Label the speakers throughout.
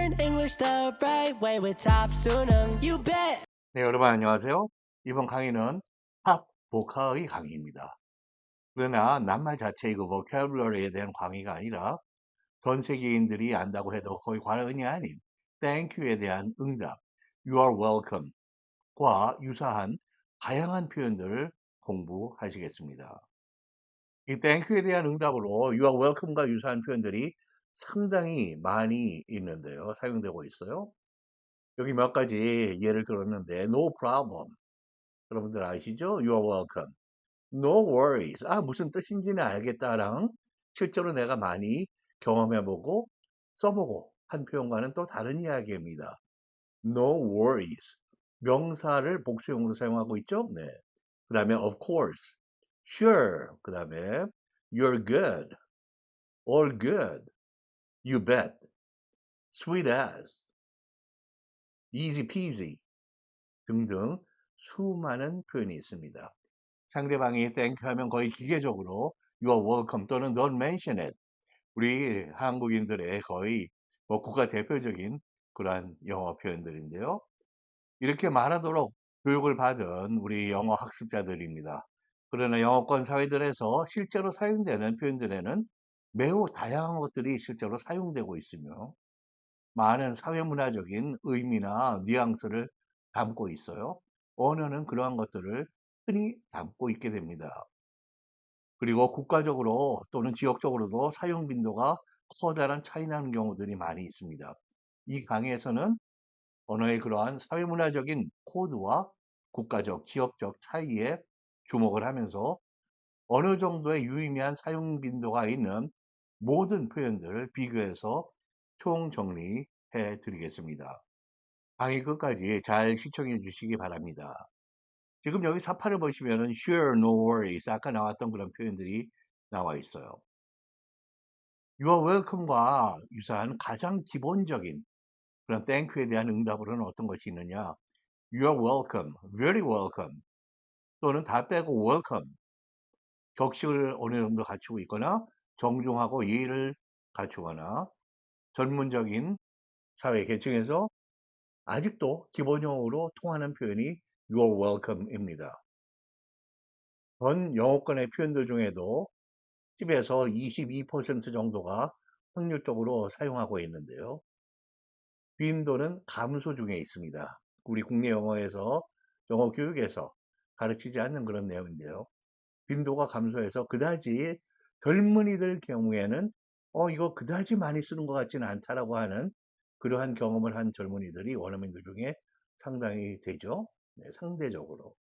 Speaker 1: Learning English the right way with Top Sunung. You bet.
Speaker 2: 네, 여러분 안녕하세요. 이번 강의는 팝 보카의 강의입니다. 그러나 낱말 자체의 그 vocabulary에 대한 강의가 아니라 전 세계인들이 안다고 해도 거의 과언이 아닌 thank you에 대한 응답, you are welcome과 유사한 다양한 표현들을 공부하시겠습니다. 이 thank you에 대한 응답으로 you are welcome과 유사한 표현들이 상당히 많이 있는데요. 사용되고 있어요. 여기 몇 가지 예를 들었는데 no problem. 여러분들 아시죠? You are welcome. No worries. 아, 무슨 뜻인지는 알겠다랑 실제로 내가 많이 경험해보고 써보고 한 표현과는 또 다른 이야기입니다. No worries. 명사를 복수형으로 사용하고 있죠? 네. 그 다음에 of course. Sure. 그 다음에 you're good. All good. You bet. Sweet as. Easy peasy. 등등 수많은 표현이 있습니다. 상대방이 thank you 하면 거의 기계적으로 you are welcome 또는 don't mention it. 우리 한국인들의 거의 뭐 국가 대표적인 그러한 영어 표현들인데요. 이렇게 말하도록 교육을 받은 우리 영어 학습자들입니다. 그러나 영어권 사회들에서 실제로 사용되는 표현들에는 매우 다양한 것들이 실제로 사용되고 있으며 많은 사회문화적인 의미나 뉘앙스를 담고 있어요. 언어는 그러한 것들을 흔히 담고 있게 됩니다. 그리고 국가적으로 또는 지역적으로도 사용 빈도가 커다란 차이 나는 경우들이 많이 있습니다. 이 강의에서는 언어의 그러한 사회문화적인 코드와 국가적, 지역적 차이에 주목을 하면서 어느 정도의 유의미한 사용 빈도가 있는 모든 표현들을 비교해서 총정리해 드리겠습니다. 강의 끝까지 잘 시청해 주시기 바랍니다. 지금 여기 사파를 보시면은 sure, no worries 아까 나왔던 그런 표현들이 나와 있어요. You are welcome과 유사한 가장 기본적인 그런 thank you에 대한 응답으로는 어떤 것이 있느냐? You are welcome, very welcome 또는 다 빼고 welcome 격식을 어느 정도 갖추고 있거나 정중하고 예의를 갖추거나 전문적인 사회 계층에서 아직도 기본형으로 통하는 표현이 You are welcome입니다. 전 영어권의 표현들 중에도 10에서 22% 정도가 확률적으로 사용하고 있는데요. 빈도는 감소 중에 있습니다. 우리 국내 영어에서 영어 교육에서 가르치지 않는 그런 내용인데요. 빈도가 감소해서 그다지 젊은이들 경우에는 이거 그다지 많이 쓰는 것 같지는 않다라고 하는 그러한 경험을 한 젊은이들이 원어민들 중에 상당히 되죠. 네, 상대적으로.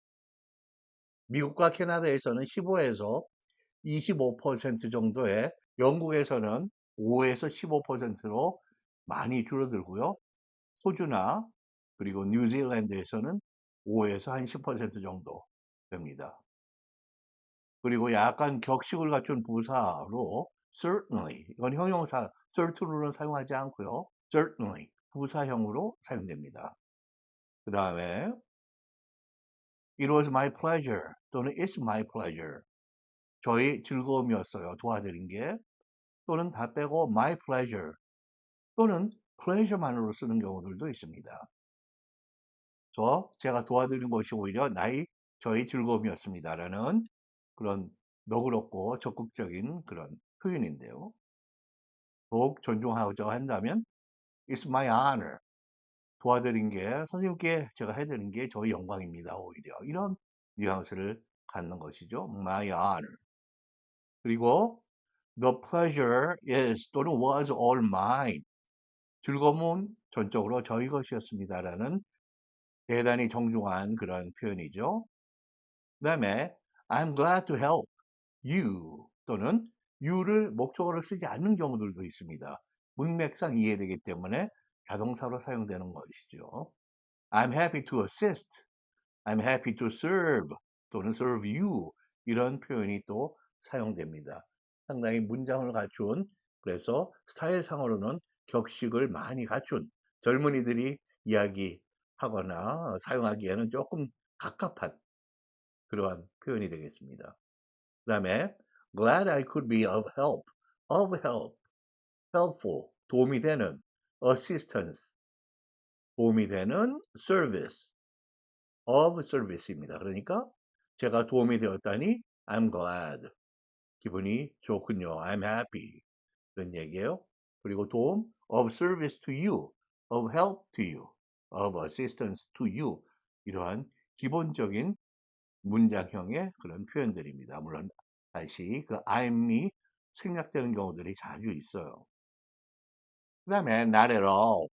Speaker 2: 미국과 캐나다에서는 15에서 25% 정도의, 영국에서는 5에서 15%로 많이 줄어들고요. 호주나 그리고 뉴질랜드에서는 5에서 한 10% 정도 됩니다. 그리고 약간 격식을 갖춘 부사로 certainly, 이건 형용사 certainly는 사용하지 않고요. certainly, 부사형으로 사용됩니다. 그 다음에 it was my pleasure 또는 it's my pleasure, 저희 즐거움이었어요. 도와드린 게. 또는 다 빼고 my pleasure 또는 pleasure만으로 쓰는 경우들도 있습니다. 제가 도와드린 것이 오히려 저희 즐거움이었습니다라는 그런 너그럽고 적극적인 그런 표현인데요. 더욱 존중하고자 한다면 it's my honor, 도와드린 게 선생님께 제가 해드린 게 저희 영광입니다. 오히려 이런 뉘앙스를 갖는 것이죠. my honor. 그리고 the pleasure is 또는 was all mine, 즐거움은 전적으로 저희 것이었습니다라는 대단히 정중한 그런 표현이죠. 그 다음에 I'm glad to help you 또는 you를 목적어로 쓰지 않는 경우들도 있습니다. 문맥상 이해되기 때문에 자동사로 사용되는 것이죠. I'm happy to assist, I'm happy to serve 또는 serve you, 이런 표현이 또 사용됩니다. 상당히 문장을 갖춘, 그래서 스타일상으로는 격식을 많이 갖춘 젊은이들이 이야기하거나 사용하기에는 조금 갑갑한 그러한 표현이 되겠습니다. 그 다음에 glad I could be of help, helpful, 도움이 되는, assistance, 도움이 되는 service, of service입니다. 그러니까 제가 도움이 되었다니 I'm glad, 기분이 좋군요. I'm happy, 그런 얘기예요. 그리고 도움, of service to you, of help to you, of assistance to you, 이러한 기본적인 문장형의 그런 표현들입니다. 물론 다시 그 I'm이 생략되는 경우들이 자주 있어요. 그 다음에 not at all,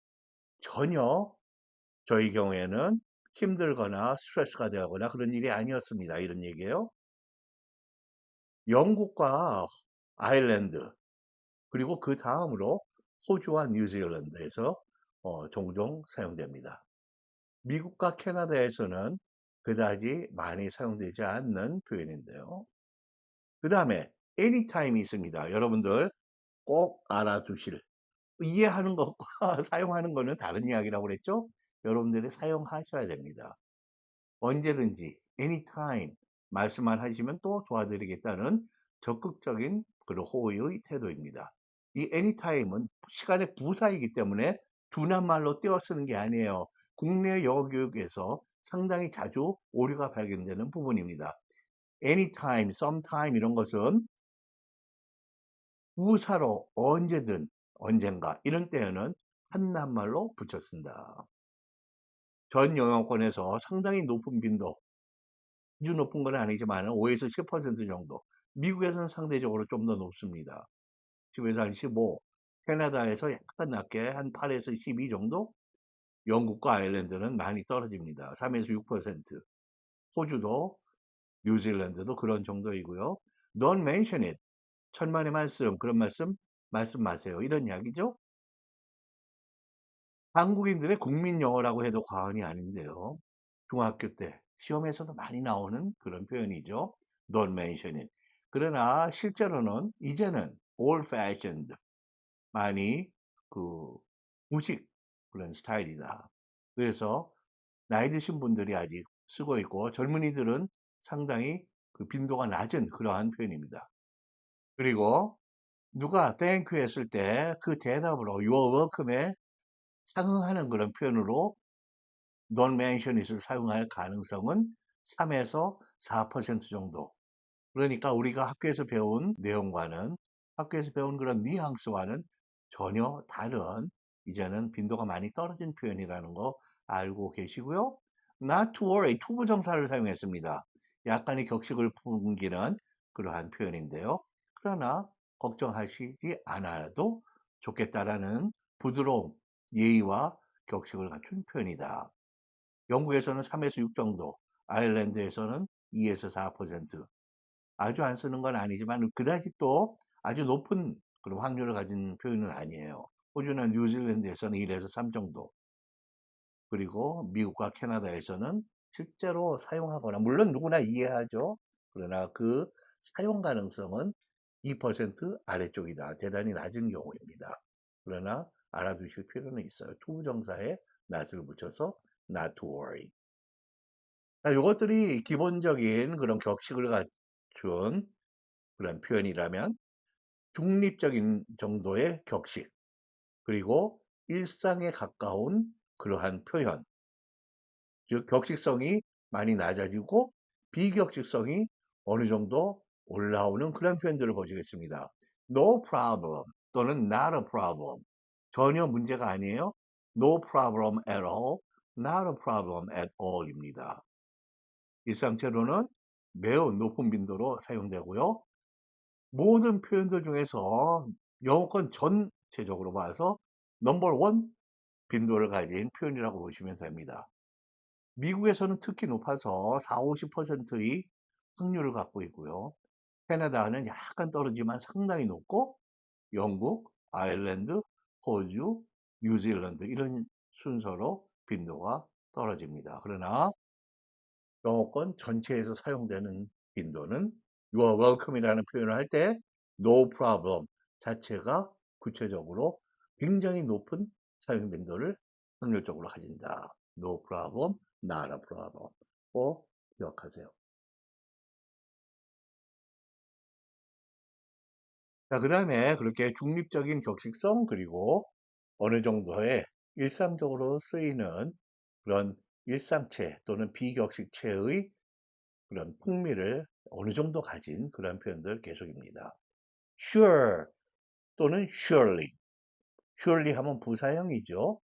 Speaker 2: 전혀 저희 경우에는 힘들거나 스트레스가 되거나 그런 일이 아니었습니다. 이런 얘기예요. 영국과 아일랜드, 그리고 그 다음으로 호주와 뉴질랜드에서 종종 사용됩니다. 미국과 캐나다에서는 그다지 많이 사용되지 않는 표현인데요. 그 다음에 anytime이 있습니다. 여러분들 꼭 알아두실, 이해하는 것과 사용하는 거는 다른 이야기라고 그랬죠? 여러분들이 사용하셔야 됩니다. 언제든지 anytime 말씀만 하시면 또 도와드리겠다는 적극적인 그런 호의의 태도입니다. 이 anytime은 시간의 부사이기 때문에 둔한말로 떼어 쓰는 게 아니에요. 국내 영어 교육에서 상당히 자주 오류가 발견되는 부분입니다. anytime, sometime 이런 것은 부사로 언제든, 언젠가 이런 때에는 한낱말로 붙여 쓴다. 전 영어권에서 상당히 높은 빈도, 아주 높은 건 아니지만 5에서 10% 정도, 미국에서는 상대적으로 좀 더 높습니다. 10에서 한 15, 캐나다에서 약간 낮게 한 8에서 12 정도, 영국과 아일랜드는 많이 떨어집니다. 3에서 6%, 호주도 뉴질랜드도 그런 정도이고요. Don't mention it, 천만의 말씀, 그런 말씀 마세요, 이런 이야기죠. 한국인들의 국민 영어라고 해도 과언이 아닌데요. 중학교 때 시험에서도 많이 나오는 그런 표현이죠. Don't mention it. 그러나 실제로는 이제는 old fashioned, 많이 그 구식 그런 스타일이다. 그래서 나이 드신 분들이 아직 쓰고 있고 젊은이들은 상당히 그 빈도가 낮은 그러한 표현입니다. 그리고 누가 thank you 했을 때 그 대답으로 you're welcome에 상응하는 그런 표현으로 don't mention it을 사용할 가능성은 3에서 4% 정도. 그러니까 우리가 학교에서 배운 내용과는, 학교에서 배운 그런 뉘앙스와는 전혀 다른, 이제는 빈도가 많이 떨어진 표현이라는 거 알고 계시고요. Not to worry, 투부정사를 사용했습니다. 약간의 격식을 풍기는 그러한 표현인데요. 그러나 걱정하시지 않아도 좋겠다라는 부드러움, 예의와 격식을 갖춘 표현이다. 영국에서는 3에서 6 정도, 아일랜드에서는 2에서 4%, 아주 안 쓰는 건 아니지만 그다지 또 아주 높은 그런 확률을 가진 표현은 아니에요. 호주나 뉴질랜드에서는 1에서 3 정도, 그리고 미국과 캐나다에서는 실제로 사용하거나, 물론 누구나 이해하죠. 그러나 그 사용 가능성은 2% 아래쪽이다. 대단히 낮은 경우입니다. 그러나 알아두실 필요는 있어요. 투부정사에 not을 붙여서 not to worry. 자, 요것들이 기본적인 그런 격식을 갖춘 그런 표현이라면, 중립적인 정도의 격식, 그리고 일상에 가까운 그러한 표현, 즉 격식성이 많이 낮아지고 비격식성이 어느 정도 올라오는 그런 표현들을 보시겠습니다. No problem 또는 not a problem, 전혀 문제가 아니에요. No problem at all, not a problem at all입니다. 일상체로는 매우 높은 빈도로 사용되고요. 모든 표현들 중에서 영어권 전체적으로 봐서 넘버 원 빈도를 가진 표현이라고 보시면 됩니다. 미국에서는 특히 높아서 4, 50%의 확률을 갖고 있고요. 캐나다는 약간 떨어지만 상당히 높고, 영국, 아일랜드, 호주, 뉴질랜드 이런 순서로 빈도가 떨어집니다. 그러나 영어권 전체에서 사용되는 빈도는 You are welcome이라는 표현을 할 때 No problem 자체가 구체적으로 굉장히 높은 사용 빈도를 확률적으로 가진다. No problem, not a problem. 꼭 기억하세요. 자, 그 다음에 그렇게 중립적인 격식성, 그리고 어느 정도의 일상적으로 쓰이는 그런 일상체 또는 비격식체의 그런 풍미를 어느 정도 가진 그런 표현들 계속입니다. sure 또는 surely. surely 하면 부사형이죠.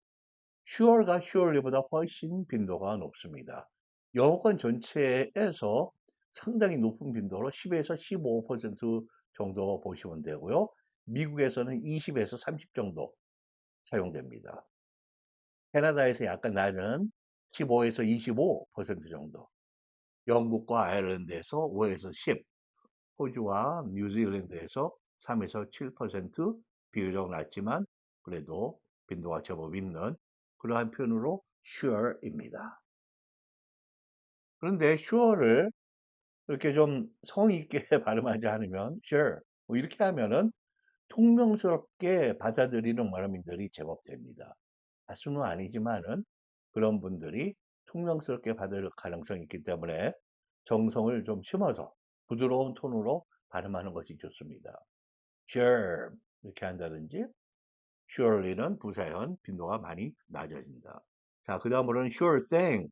Speaker 2: sure가 surely보다 훨씬 빈도가 높습니다. 영어권 전체에서 상당히 높은 빈도로 10에서 15% 정도 보시면 되고요. 미국에서는 20에서 30 정도 사용됩니다. 캐나다에서 약간 낮은 15에서 25% 정도, 영국과 아일랜드에서 5에서 10, 호주와 뉴질랜드에서 3에서 7% 비교적 낮지만 그래도 빈도가 제법 있는 그러한 표현으로 sure입니다. 그런데 sure를 이렇게 좀 성의 있게 발음하지 않으면 sure 뭐 이렇게 하면은 통명스럽게 받아들이는 원어민들이 제법 됩니다. 다수는 아니지만은 그런 분들이 통명스럽게 받을 가능성이 있기 때문에 정성을 좀 심어서 부드러운 톤으로 발음하는 것이 좋습니다. sure 이렇게 한다든지 surely는 부사현 빈도가 많이 낮아진다. 자, 그 다음으로는 sure thing.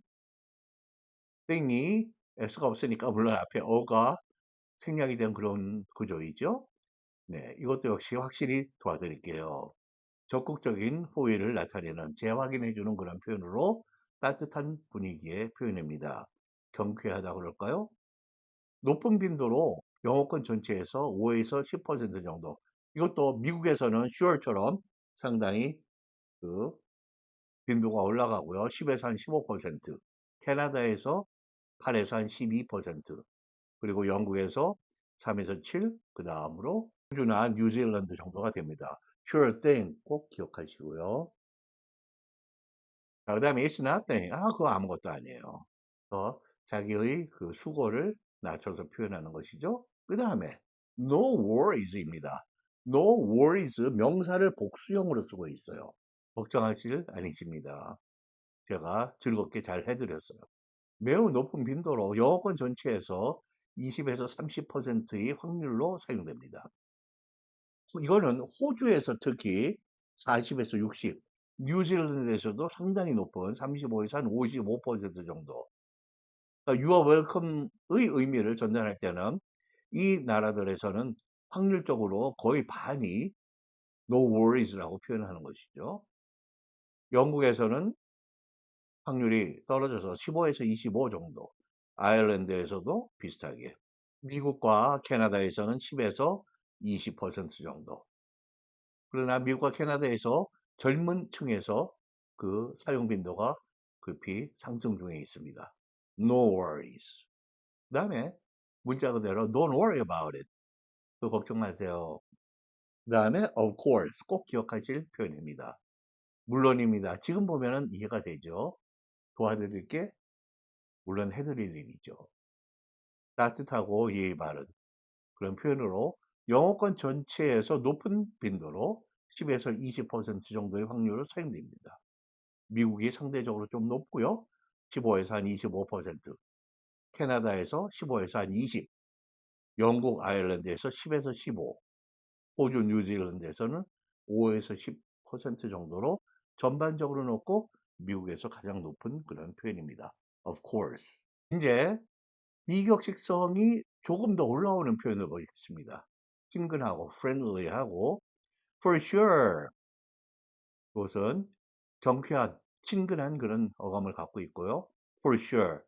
Speaker 2: thing이 s가 없으니까 물론 앞에 어가 생략이 된 그런 구조이죠. 네, 이것도 역시 확실히 도와드릴게요. 적극적인 호의를 나타내는 재확인해주는 그런 표현으로 따뜻한 분위기의 표현입니다. 경쾌하다 그럴까요? 높은 빈도로 영어권 전체에서 5에서 10% 정도. 이것도 미국에서는 sure처럼 상당히 그 빈도가 올라가고요. 10에서 한 15%, 캐나다에서 8에서 한 12%, 그리고 영국에서 3에서 7, 그 다음으로 호주나 뉴질랜드 정도가 됩니다. Sure thing 꼭 기억하시고요. 자, 그 다음에 it's nothing. 그거 아무것도 아니에요. 자기의 그 수고를 낮춰서 표현하는 것이죠. 그 다음에 no worries입니다. no worries 명사를 복수형으로 쓰고 있어요. 걱정하실 아니십니다. 제가 즐겁게 잘 해드렸어요. 매우 높은 빈도로 영어권 전체에서 20에서 30%의 확률로 사용됩니다. 이거는 호주에서 특히 40에서 60, 뉴질랜드에서도 상당히 높은 35에서 한 55% 정도. 그러니까 You are welcome의 의미를 전달할 때는 이 나라들에서는 확률적으로 거의 반이 no worries라고 표현하는 것이죠. 영국에서는 확률이 떨어져서 15에서 25 정도, 아일랜드에서도 비슷하게, 미국과 캐나다에서는 10에서 20% 정도. 그러나 미국과 캐나다에서 젊은 층에서 그 사용 빈도가 급히 상승 중에 있습니다. No worries. 그 다음에 문자 그대로 don't worry about it. 그 걱정 마세요. 그 다음에 of course 꼭 기억하실 표현입니다. 물론입니다. 지금 보면은 이해가 되죠. 도와드릴 게 물론 해드릴 일이죠. 따뜻하고 예의 바른 그런 표현으로 영어권 전체에서 높은 빈도로 10에서 20% 정도의 확률로 사용됩니다. 미국이 상대적으로 좀 높고요. 15에서 한 25%, 캐나다에서 15에서 한 20, 영국, 아일랜드에서 10에서 15, 호주, 뉴질랜드에서는 5에서 10% 정도로 전반적으로 높고 미국에서 가장 높은 그런 표현입니다. Of course. 이제 비격식성이 조금 더 올라오는 표현을 보겠습니다. 친근하고 friendly하고 for sure 이것은 경쾌한 친근한 그런 어감을 갖고 있고요. for sure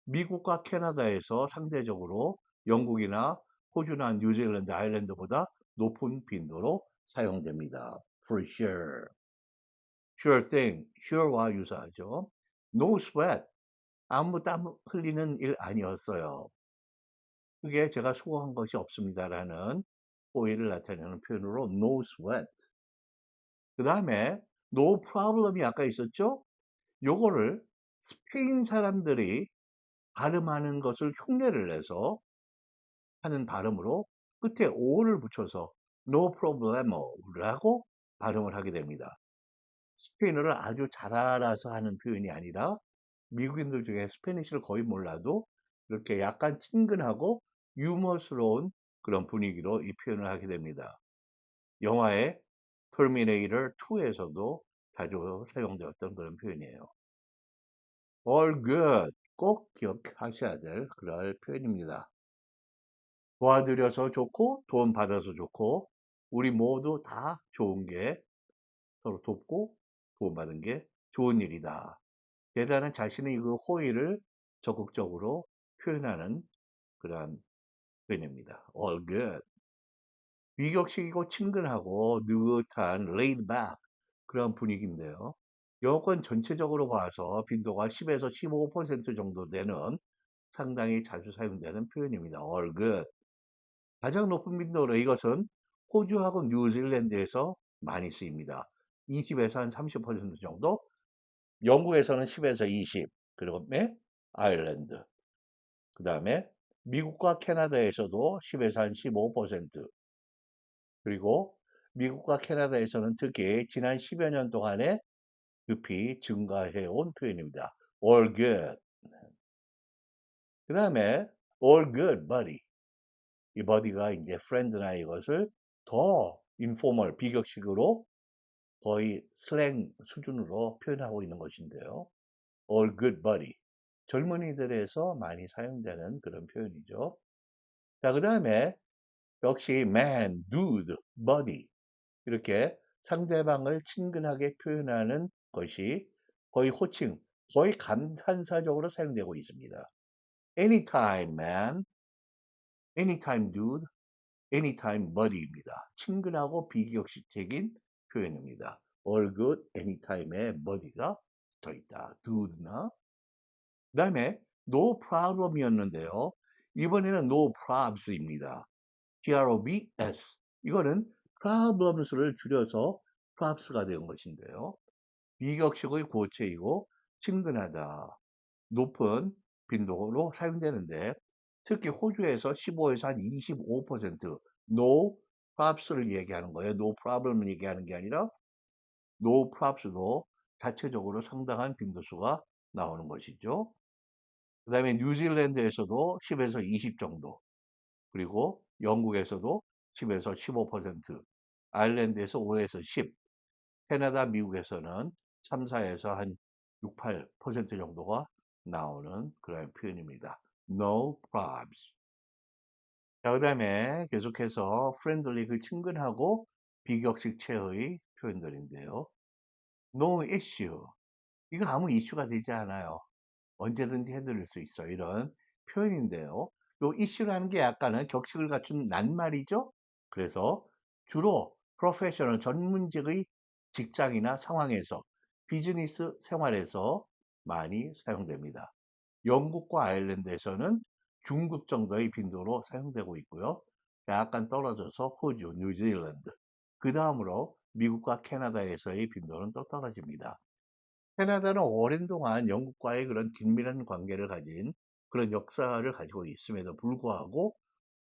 Speaker 2: 미국과 캐나다에서 상대적으로 영국이나 호주나 뉴질랜드, 아일랜드보다 높은 빈도로 사용됩니다. for sure. sure thing, sure와 유사하죠. no sweat, 아무 땀 흘리는 일 아니었어요. 그게 제가 수고한 것이 없습니다라는 호의를 나타내는 표현으로 no sweat. 그 다음에 no problem이 아까 있었죠? 요거를 스페인 사람들이 발음하는 것을 흉내를 내서 하는 발음으로 끝에 o를 붙여서 no problema라고 발음을 하게 됩니다. 스페인어를 아주 잘 알아서 하는 표현이 아니라 미국인들 중에 스페니쉬를 거의 몰라도 이렇게 약간 친근하고 유머스러운 그런 분위기로 이 표현을 하게 됩니다. 영화의 Terminator 2에서도 자주 사용되었던 그런 표현이에요. All good. 꼭 기억하셔야 될 그럴 표현입니다. 도와드려서 좋고, 도움 받아서 좋고, 우리 모두 다 좋은 게 서로 돕고 도움받은 게 좋은 일이다. 게다가 자신의 그 호의를 적극적으로 표현하는 그러한 표현입니다. All good. 비격식이고 친근하고 느긋한 laid back 그런 분위기인데요. 여권 전체적으로 봐서 빈도가 10에서 15% 정도 되는 상당히 자주 사용되는 표현입니다. All good. 가장 높은 빈도로 이것은 호주하고 뉴질랜드에서 많이 쓰입니다. 20에서 한 30% 정도, 영국에서는 10에서 20, 그리고 아일랜드, 그 다음에 미국과 캐나다에서도 10에서 한 15%, 그리고 미국과 캐나다에서는 특히 지난 10여 년 동안에 급히 증가해 온 표현입니다. All good. 그 다음에 all good buddy. 이 buddy가 이제 friend나 이것을 더 인포멀, 비격식으로 거의 슬랭 수준으로 표현하고 있는 것인데요. All good buddy. 젊은이들에서 많이 사용되는 그런 표현이죠. 자, 그 다음에 역시 man, dude, buddy. 이렇게 상대방을 친근하게 표현하는 것이 거의 호칭, 거의 감탄사적으로 사용되고 있습니다. Anytime man, anytime dude, anytime buddy입니다. 친근하고 비격식적인 표현입니다. All good, anytime에 buddy가 붙어 있다. dude나. 그 다음에 no problem이었는데요. 이번에는 no probs입니다. probs. 이거는 problems를 줄여서 probs가 된 것인데요. 비격식의 고체이고 친근하다. 높은 빈도로 사용되는데 특히 호주에서 15에서 한 25% no props를 얘기하는 거예요. no problem을 얘기하는 게 아니라 no props도 자체적으로 상당한 빈도수가 나오는 것이죠. 그 다음에 뉴질랜드에서도 10에서 20 정도, 그리고 영국에서도 10에서 15%, 아일랜드에서 5에서 10, 캐나다, 미국에서는 3, 4에서 한 6, 8% 정도가 나오는 그런 표현입니다. No probs. 자, 그 다음에 계속해서 friendly, 그 친근하고 비격식체의 표현들인데요. No issue. 이거 아무 이슈가 되지 않아요. 언제든지 해드릴 수 있어. 이런 표현인데요. 요 이슈라는 게 약간은 격식을 갖춘 낱말이죠. 그래서 주로 프로페셔널 전문직의 직장이나 상황에서 비즈니스 생활에서 많이 사용됩니다. 영국과 아일랜드에서는 중급 정도의 빈도로 사용되고 있고요. 약간 떨어져서 호주, 뉴질랜드, 그 다음으로 미국과 캐나다에서의 빈도는 또 떨어집니다. 캐나다는 오랜 동안 영국과의 그런 긴밀한 관계를 가진 그런 역사를 가지고 있음에도 불구하고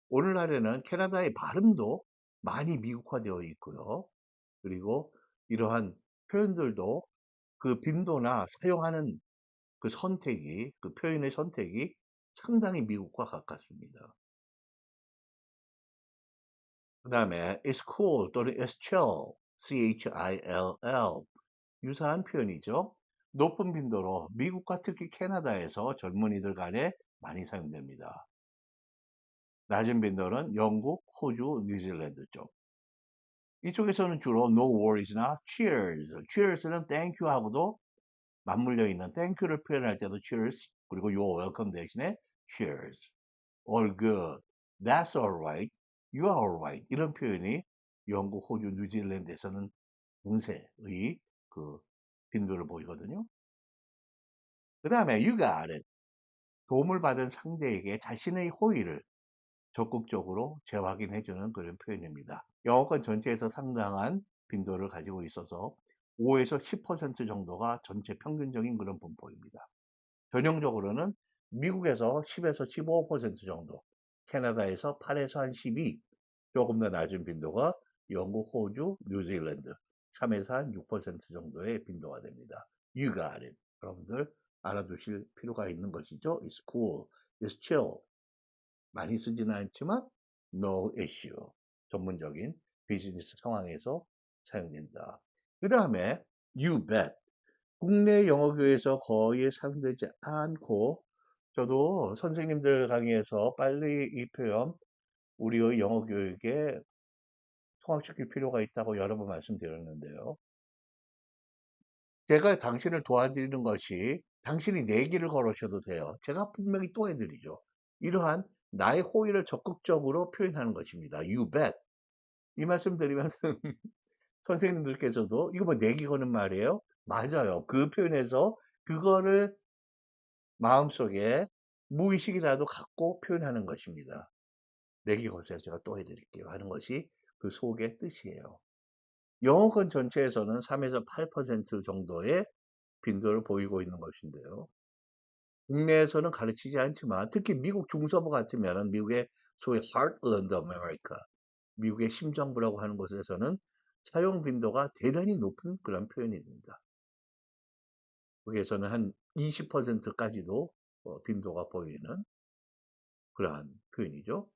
Speaker 2: 오늘날에는 캐나다의 발음도 많이 미국화되어 있고요. 그리고 이러한 표현들도 그 빈도나 사용하는 그 선택이, 그 표현의 선택이 상당히 미국과 가깝습니다. 그 다음에 it's cool 또는 it's chill, chill, 유사한 표현이죠. 높은 빈도로 미국과 특히 캐나다에서 젊은이들 간에 많이 사용됩니다. 낮은 빈도는 영국, 호주, 뉴질랜드 쪽. 이쪽에서는 주로 no worries나 cheers, cheers는 thank you하고도 맞물려 있는 thank유를 표현할 때도 cheers, 그리고 you're welcome 대신에 cheers, all good, that's alright, you are alright 이런 표현이 영국, 호주, 뉴질랜드에서는 공세의 그 빈도를 보이거든요. 그 다음에 you got it. 도움을 받은 상대에게 자신의 호의를 적극적으로 재확인해주는 그런 표현입니다. 영어권 전체에서 상당한 빈도를 가지고 있어서 5에서 10% 정도가 전체 평균적인 그런 분포입니다. 전형적으로는 미국에서 10에서 15% 정도, 캐나다에서 8에서 한 12, 조금 더 낮은 빈도가 영국, 호주, 뉴질랜드 3에서 한 6% 정도의 빈도가 됩니다. You got it. 여러분들 알아두실 필요가 있는 것이죠. It's cool, it's chill. 많이 쓰지는 않지만 no issue. 전문적인 비즈니스 상황에서 사용된다. 그 다음에 you bet. 국내 영어교에서 거의 사용되지 않고 저도 선생님들 강의에서 빨리 이 표현 우리의 영어 교육에 통합시킬 필요가 있다고 여러 번 말씀드렸는데요. 제가 당신을 도와드리는 것이 당신이 내기를 걸으셔도 돼요. 제가 분명히 또 해드리죠. 이러한 나의 호의를 적극적으로 표현하는 것입니다. You bet. 이 말씀 드리면서 선생님들께서도 이거 뭐 내기 거는 말이에요? 맞아요. 그 표현에서 그거를 마음속에 무의식이라도 갖고 표현하는 것입니다. 내기 거세요. 제가 또 해드릴게요. 하는 것이 그 속의 뜻이에요. 영어권 전체에서는 3에서 8% 정도의 빈도를 보이고 있는 것인데요. 국내에서는 가르치지 않지만 특히 미국 중서부 같으면 미국의 소위 Heartland America, 미국의 심정부라고 하는 곳에서는 사용 빈도가 대단히 높은 그런 표현입니다. 거기에서는 한 20%까지도 빈도가 보이는 그러한 표현이죠.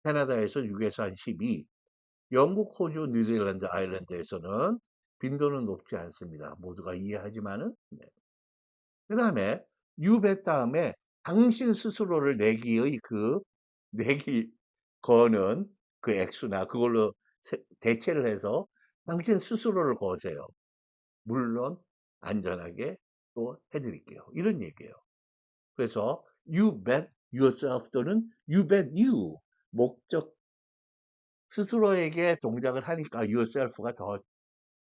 Speaker 2: 캐나다에서 6에서 한 12, 영국, 호주, 뉴질랜드, 아일랜드에서는 빈도는 높지 않습니다. 모두가 이해하지만은. 네. 그 다음에 유배 다음에 당신 스스로를 내기의 그 내기 거는 그 액수나 그걸로 대체를 해서 당신 스스로를 거세요. 물론 안전하게 또 해드릴게요. 이런 얘기예요. 그래서 you bet yourself 또는 you bet you 목적 스스로에게 동작을 하니까 yourself가 더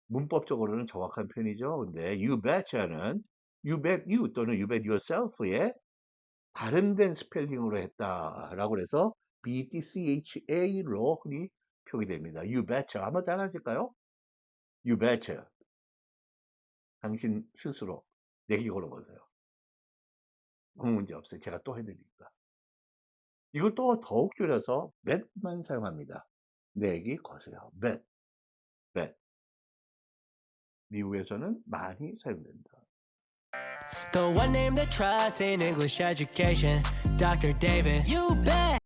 Speaker 2: 문법적으로는 정확한 표현이죠. 근데 you bet는 you bet you 또는 you bet yourself의 발음된 스펠링으로 했다라고 해서 BTCHA로 흔히 표기됩니다. You betcha. 한번 따라하실까요? You betcha. 당신 스스로 내기 걸어보세요. 아무 문제 없어요. 제가 또 해드리니까. 이걸 또 더욱 줄여서 bet만 사용합니다. 내기 거세요. bet. bet. 미국에서는 많이 사용된다.
Speaker 1: The one name that trusts in English education, Dr. David. You bet.